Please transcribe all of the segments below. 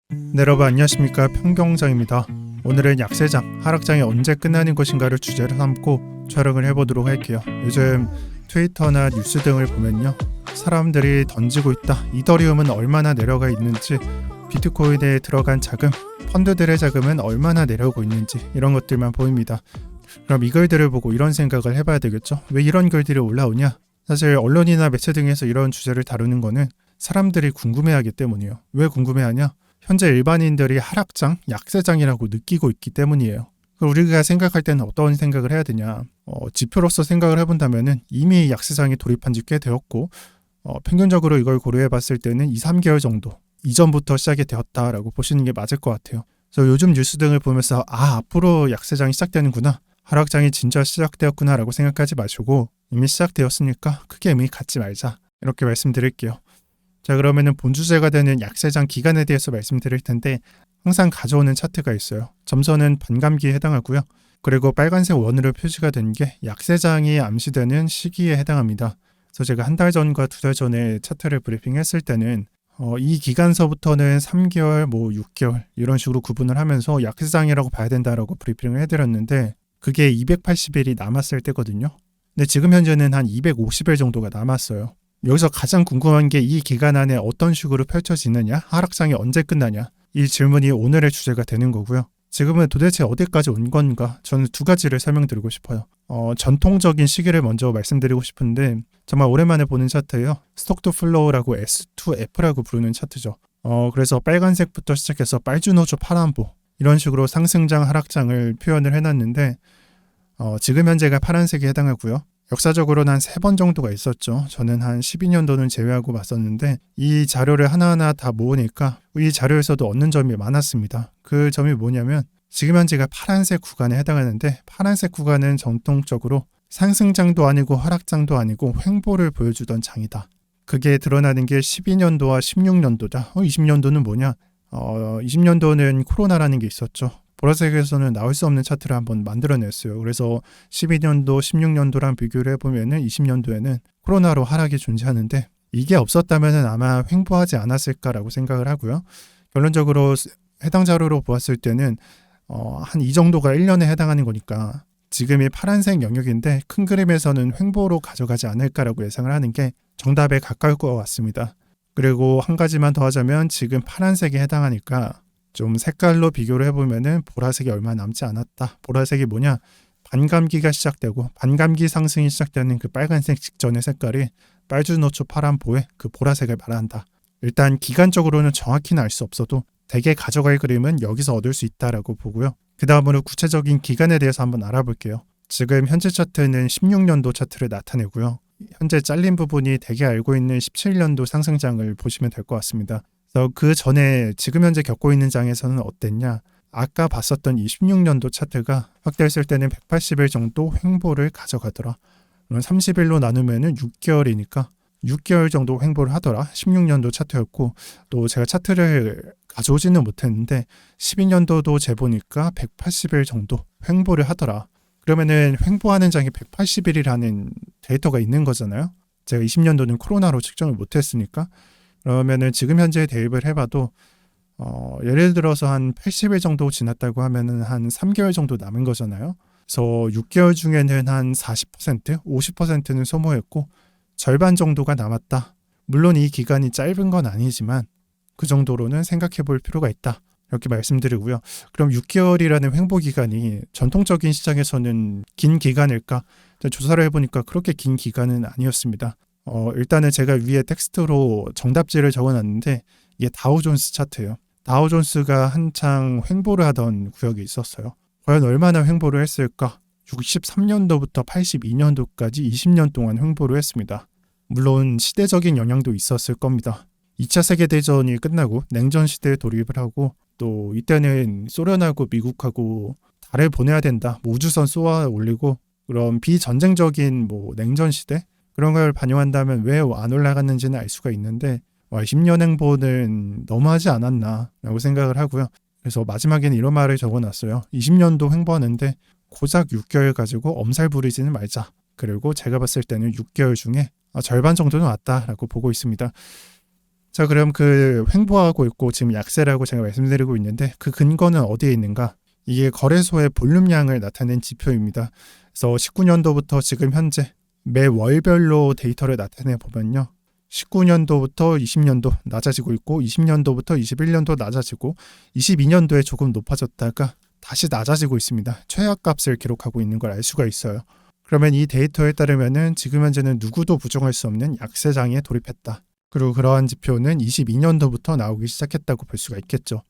네, 여러분 안녕하십니까, 평경장입니다. 오늘은 약세장, 하락장이 언제 끝나는 것인가를 주제로 삼고 촬영을 해보도록 할게요. 요즘 트위터나 뉴스 등을 보면요, 사람들이 던지고 있다, 이더리움은 얼마나 내려가 있는지, 비트코인에 들어간 자금, 펀드들의 자금은 얼마나 내려오고 있는지, 이런 것들만 보입니다. 그럼 이 글들을 보고 이런 생각을 해봐야 되겠죠. 왜 이런 글들이 올라오냐? 사실 언론이나 매체 등에서 이런 주제를 다루는 거는 사람들이 궁금해하기 때문이에요. 왜 궁금해하냐? 현재 일반인들이 하락장, 약세장이라고 느끼고 있기 때문이에요. 우리가 생각할 때는 어떤 생각을 해야 되냐? 지표로서 생각을 해본다면 이미 약세장이 돌입한 지 꽤 되었고, 평균적으로 이걸 고려해 봤을 때는 2, 3개월 정도 이전부터 시작이 되었다라고 보시는 게 맞을 것 같아요. 그래서 요즘 뉴스 등을 보면서 앞으로 약세장이 시작되는구나, 하락장이 진짜 시작되었구나 라고 생각하지 마시고, 이미 시작되었으니까 크게 의미 갖지 말자, 이렇게 말씀드릴게요. 자, 그러면은 본주제가 되는 약세장 기간에 대해서 말씀드릴 텐데, 항상 가져오는 차트가 있어요. 점선은 반감기에 해당하고요. 그리고 빨간색 원으로 표시가 된 게 약세장이 암시되는 시기에 해당합니다. 그래서 제가 한 달 전과 2달 전에 차트를 브리핑했을 때는 이 기간서부터는 3개월, 6개월 이런 식으로 구분을 하면서 약세장이라고 봐야 된다라고 브리핑을 해드렸는데, 그게 280일이 남았을 때거든요. 근데 지금 현재는 한 250일 정도가 남았어요. 여기서 가장 궁금한 게 이 기간 안에 어떤 식으로 펼쳐지느냐, 하락장이 언제 끝나냐, 이 질문이 오늘의 주제가 되는 거고요. 지금은 도대체 어디까지 온 건가? 저는 두 가지를 설명드리고 싶어요. 전통적인 시기를 먼저 말씀드리고 싶은데, 정말 오랜만에 보는 차트예요. 스톡 투 플로우라고 S2F라고 부르는 차트죠. 그래서 빨간색부터 시작해서 빨주노초 파란보, 이런 식으로 상승장 하락장을 표현을 해놨는데, 지금 현재가 파란색에 해당하고요. 역사적으로는 한 3번 정도가 있었죠. 저는 한 12년도는 제외하고 봤었는데, 이 자료를 하나하나 다 모으니까 이 자료에서도 얻는 점이 많았습니다. 그 점이 뭐냐면, 지금 현재가 파란색 구간에 해당하는데, 파란색 구간은 전통적으로 상승장도 아니고 하락장도 아니고 횡보를 보여주던 장이다. 그게 드러나는 게 12년도와 16년도다. 20년도는 뭐냐? 20년도는 코로나라는 게 있었죠. 보라색에서는 나올 수 없는 차트를 한번 만들어냈어요. 그래서 12년도, 16년도랑 비교를 해보면 20년도에는 코로나로 하락이 존재하는데, 이게 없었다면 아마 횡보하지 않았을까라고 생각을 하고요. 결론적으로 해당 자료로 보았을 때는 한 이 정도가 1년에 해당하는 거니까 지금이 파란색 영역인데, 큰 그림에서는 횡보로 가져가지 않을까라고 예상을 하는 게 정답에 가까울 것 같습니다. 그리고 한 가지만 더 하자면, 지금 파란색에 해당하니까 좀 색깔로 비교를 해보면은 보라색이 얼마 남지 않았다. 보라색이 뭐냐? 반감기가 시작되고 반감기 상승이 시작되는 그 빨간색 직전의 색깔이 빨주노초 파란보의 그 보라색을 말한다. 일단 기간적으로는 정확히는 알 수 없어도 대개 가져갈 그림은 여기서 얻을 수 있다라고 보고요. 그 다음으로 구체적인 기간에 대해서 한번 알아볼게요. 지금 현재 차트는 16년도 차트를 나타내고요. 현재 잘린 부분이 대개 알고 있는 17년도 상승장을 보시면 될 것 같습니다. 그 전에 지금 현재 겪고 있는 장에서는 어땠냐? 아까 봤었던 이 16년도 차트가 확대했을 때는 180일 정도 횡보를 가져가더라. 그럼 30일로 나누면 6개월이니까 6개월 정도 횡보를 하더라. 16년도 차트였고, 또 제가 차트를 가져오지는 못했는데 12년도도 재보니까 180일 정도 횡보를 하더라. 그러면은 횡보하는 장이 180일이라는 데이터가 있는 거잖아요. 제가 20년도는 코로나로 측정을 못했으니까. 그러면은 지금 현재 대입을 해봐도 예를 들어서 한 80일 정도 지났다고 하면은 한 3개월 정도 남은 거잖아요. 그래서 6개월 중에는 한 40%, 50%는 소모했고 절반 정도가 남았다. 물론 이 기간이 짧은 건 아니지만 그 정도로는 생각해 볼 필요가 있다, 이렇게 말씀드리고요. 그럼 6개월이라는 횡보 기간이 전통적인 시장에서는 긴 기간일까? 조사를 해보니까 그렇게 긴 기간은 아니었습니다. 일단은 제가 위에 텍스트로 정답지를 적어놨는데, 이게 다우존스 차트예요. 다우존스가 한창 횡보를 하던 구역이 있었어요. 과연 얼마나 횡보를 했을까? 63년도부터 82년도까지 20년 동안 횡보를 했습니다. 물론 시대적인 영향도 있었을 겁니다. 2차 세계대전이 끝나고 냉전 시대에 돌입을 하고, 또 이때는 소련하고 미국하고 달을 보내야 된다, 우주선 쏘아 올리고, 그런 비전쟁적인 냉전 시대, 그런 걸 반영한다면 왜 안 올라갔는지는 알 수가 있는데, 10년 횡보는 너무하지 않았나 라고 생각을 하고요. 그래서 마지막에는 이런 말을 적어놨어요. 20년도 횡보하는데 고작 6개월 가지고 엄살 부리지는 말자. 그리고 제가 봤을 때는 6개월 중에 절반 정도는 왔다라고 보고 있습니다. 자, 그럼 그 횡보하고 있고 지금 약세라고 제가 말씀드리고 있는데 그 근거는 어디에 있는가? 이게 거래소의 볼륨량을 나타낸 지표입니다. 그래서 19년도부터 지금 현재 매 월별로 데이터를 나타내 보면요. 19년도부터 20년도 낮아지고 있고 20년도부터 21년도 낮아지고 22년도에 조금 높아졌다가 다시 낮아지고 있습니다. 최악값을 기록하고 있는 걸 알 수가 있어요. 그러면 이 데이터에 따르면은 지금 현재는 누구도 부정할 수 없는 약세장에 돌입했다. 그리고 그러한 지표는 22년도부터 나오기 시작했다고 볼 수가 있겠죠.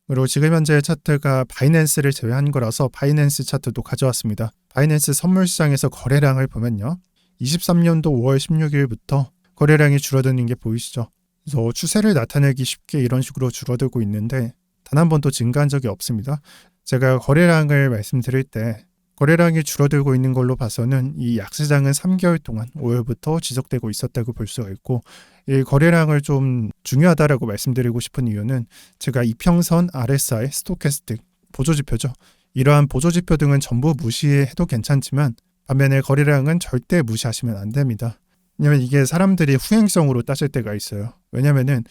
그리고 지금 현재 차트가 바이낸스를 제외한 거라서 바이낸스 차트도 가져왔습니다. 바이낸스 선물 시장에서 거래량을 보면요. 23년도 5월 16일부터 거래량이 줄어드는 게 보이시죠? 그래서 추세를 나타내기 쉽게 이런 식으로 줄어들고 있는데 단 한 번도 증가한 적이 없습니다. 제가 거래량을 말씀드릴 때 거래량이 줄어들고 있는 걸로 봐서는 이 약세장은 3개월 동안 5월부터 지속되고 있었다고 볼 수가 있고 이 거래량을 좀 중요하다라고 말씀드리고 싶은 이유는 제가 이평선, RSI, 스토캐스틱, 보조지표죠. 이러한 보조지표 등은 전부 무시해도 괜찮지만 반면에 거래량은 절대 무시하시면 안 됩니다. 왜냐면 이게 사람들이 후행성으로 따질 때가 있어요. 왜냐면은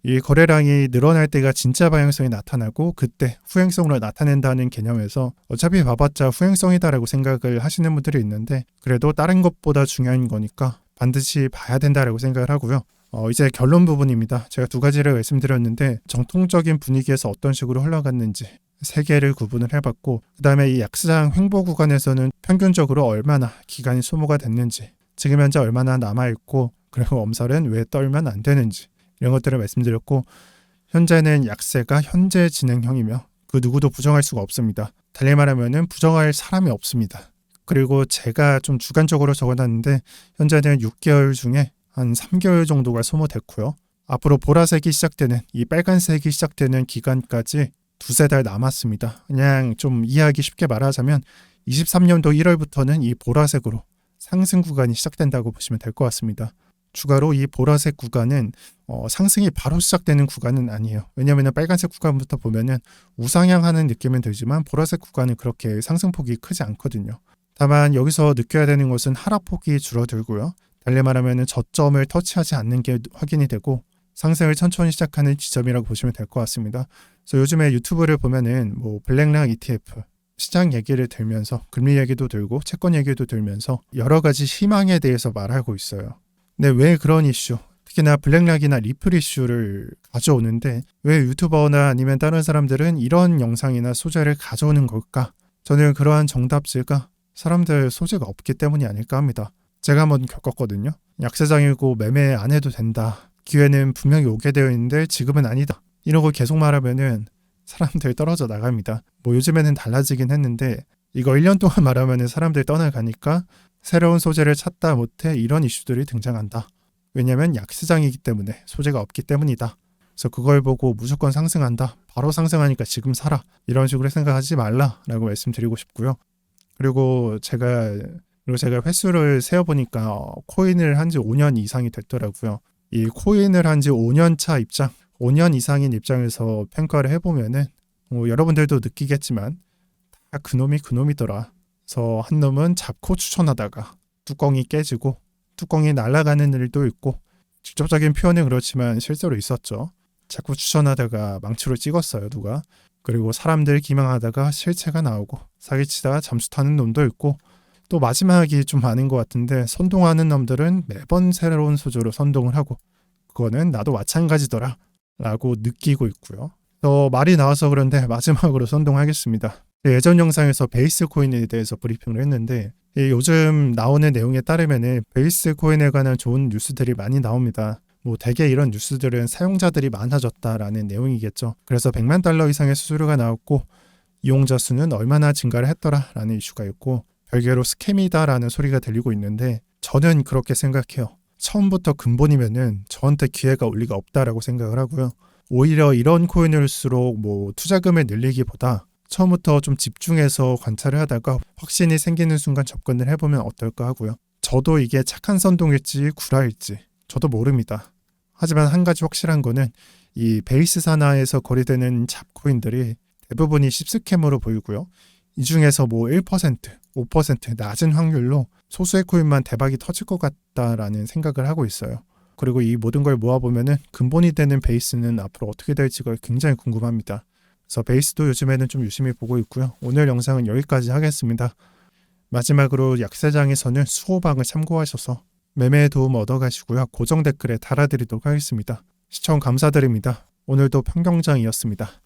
이 거래량이 늘어날 때가 진짜 방향성이 나타나고 그때 후행성으로 나타낸다는 개념에서 어차피 봐봤자 후행성이다라고 생각을 하시는 분들이 있는데 그래도 다른 것보다 중요한 거니까 반드시 봐야 된다라고 생각을 하고요. 이제 결론 부분입니다. 제가 두 가지를 말씀드렸는데 정통적인 분위기에서 어떤 식으로 흘러갔는지 세 개를 구분을 해봤고 그 다음에 이 약세장 횡보 구간에서는 평균적으로 얼마나 기간이 소모가 됐는지 지금 현재 얼마나 남아있고 그리고 엄살은 왜 떨면 안 되는지 이런 것들을 말씀드렸고 현재는 약세가 현재 진행형이며 그 누구도 부정할 수가 없습니다. 달리 말하면 부정할 사람이 없습니다. 그리고 제가 좀 주관적으로 적어놨는데 현재는 6개월 중에 한 3개월 정도가 소모됐고요. 앞으로 보라색이 시작되는 이 빨간색이 시작되는 기간까지 두세 달 남았습니다. 그냥 좀 이해하기 쉽게 말하자면 23년도 1월부터는 이 보라색으로 상승 구간이 시작된다고 보시면 될 것 같습니다. 추가로 이 보라색 구간은 상승이 바로 시작되는 구간은 아니에요. 왜냐하면 빨간색 구간부터 보면은 우상향하는 느낌은 들지만 보라색 구간은 그렇게 상승폭이 크지 않거든요. 다만 여기서 느껴야 되는 것은 하락폭이 줄어들고요. 달리 말하면 저점을 터치하지 않는 게 확인이 되고 상승을 천천히 시작하는 지점이라고 보시면 될 것 같습니다. 그래서 요즘에 유튜브를 보면은 뭐 블랙락 ETF 시장 얘기를 들면서 금리 얘기도 들고 채권 얘기도 들면서 여러 가지 희망에 대해서 말하고 있어요. 근데 왜 그런 이슈, 특히나 블랙락이나 리플 이슈를 가져오는데 왜 유튜버나 아니면 다른 사람들은 이런 영상이나 소재를 가져오는 걸까? 저는 그러한 정답지가 사람들 소재가 없기 때문이 아닐까 합니다. 제가 한번 겪었거든요. 약세장이고 매매 안 해도 된다. 기회는 분명히 오게 되어 있는데 지금은 아니다. 이런 걸 계속 말하면은 사람들 떨어져 나갑니다. 뭐 요즘에는 달라지긴 했는데 이거 1년 동안 말하면은 사람들 떠나가니까 새로운 소재를 찾다 못해 이런 이슈들이 등장한다. 왜냐면 약세장이기 때문에 소재가 없기 때문이다. 그래서 그걸 보고 무조건 상승한다. 바로 상승하니까 지금 사라. 이런 식으로 생각하지 말라라고 말씀드리고 싶고요. 그리고 제가 횟수를 세어보니까 코인을 한 지 5년 이상이 됐더라고요. 이 코인을 한 지 5년 차 입장, 5년 이상인 입장에서 평가를 해보면은 여러분들도 느끼겠지만 다 그놈이더라. 그래서 한 놈은 잡고 추천하다가 뚜껑이 깨지고 뚜껑이 날아가는 일도 있고 직접적인 표현은 그렇지만 실제로 있었죠. 자꾸 추천하다가 망치로 찍었어요 누가. 그리고 사람들 기망하다가 실체가 나오고 사기치다가 잠수 타는 놈도 있고 또 마지막이 좀 많은 것 같은데 선동하는 놈들은 매번 새로운 소재로 선동을 하고 그거는 나도 마찬가지더라 라고 느끼고 있고요. 또 말이 나와서 그런데 마지막으로 선동하겠습니다. 예전 영상에서 베이스 코인에 대해서 브리핑을 했는데 요즘 나오는 내용에 따르면 베이스 코인에 관한 좋은 뉴스들이 많이 나옵니다. 뭐 대개 이런 뉴스들은 사용자들이 많아졌다라는 내용이겠죠. 그래서 100만 달러 이상의 수수료가 나왔고 이용자 수는 얼마나 증가를 했더라라는 이슈가 있고 별개로 스캠이다라는 소리가 들리고 있는데 저는 그렇게 생각해요. 처음부터 근본이면은 저한테 기회가 올 리가 없다라고 생각을 하고요. 오히려 이런 코인일수록 뭐 투자금을 늘리기보다 처음부터 좀 집중해서 관찰을 하다가 확신이 생기는 순간 접근을 해보면 어떨까 하고요. 저도 이게 착한 선동일지 구라일지 저도 모릅니다. 하지만 한 가지 확실한 거는 이 베이스 산하에서 거래되는 잡코인들이 대부분이 씹스캠으로 보이고요. 이 중에서 뭐 1%, 5% 낮은 확률로 소수의 코인만 대박이 터질 것 같다라는 생각을 하고 있어요. 그리고 이 모든 걸 모아보면은 근본이 되는 베이스는 앞으로 어떻게 될지가 굉장히 궁금합니다. 그래서 베이스도 요즘에는 좀 유심히 보고 있고요. 오늘 영상은 여기까지 하겠습니다. 마지막으로 약세장에서는 수호방을 참고하셔서 매매에 도움 얻어가시고요. 고정 댓글에 달아드리도록 하겠습니다. 시청 감사드립니다. 오늘도 평경장이었습니다.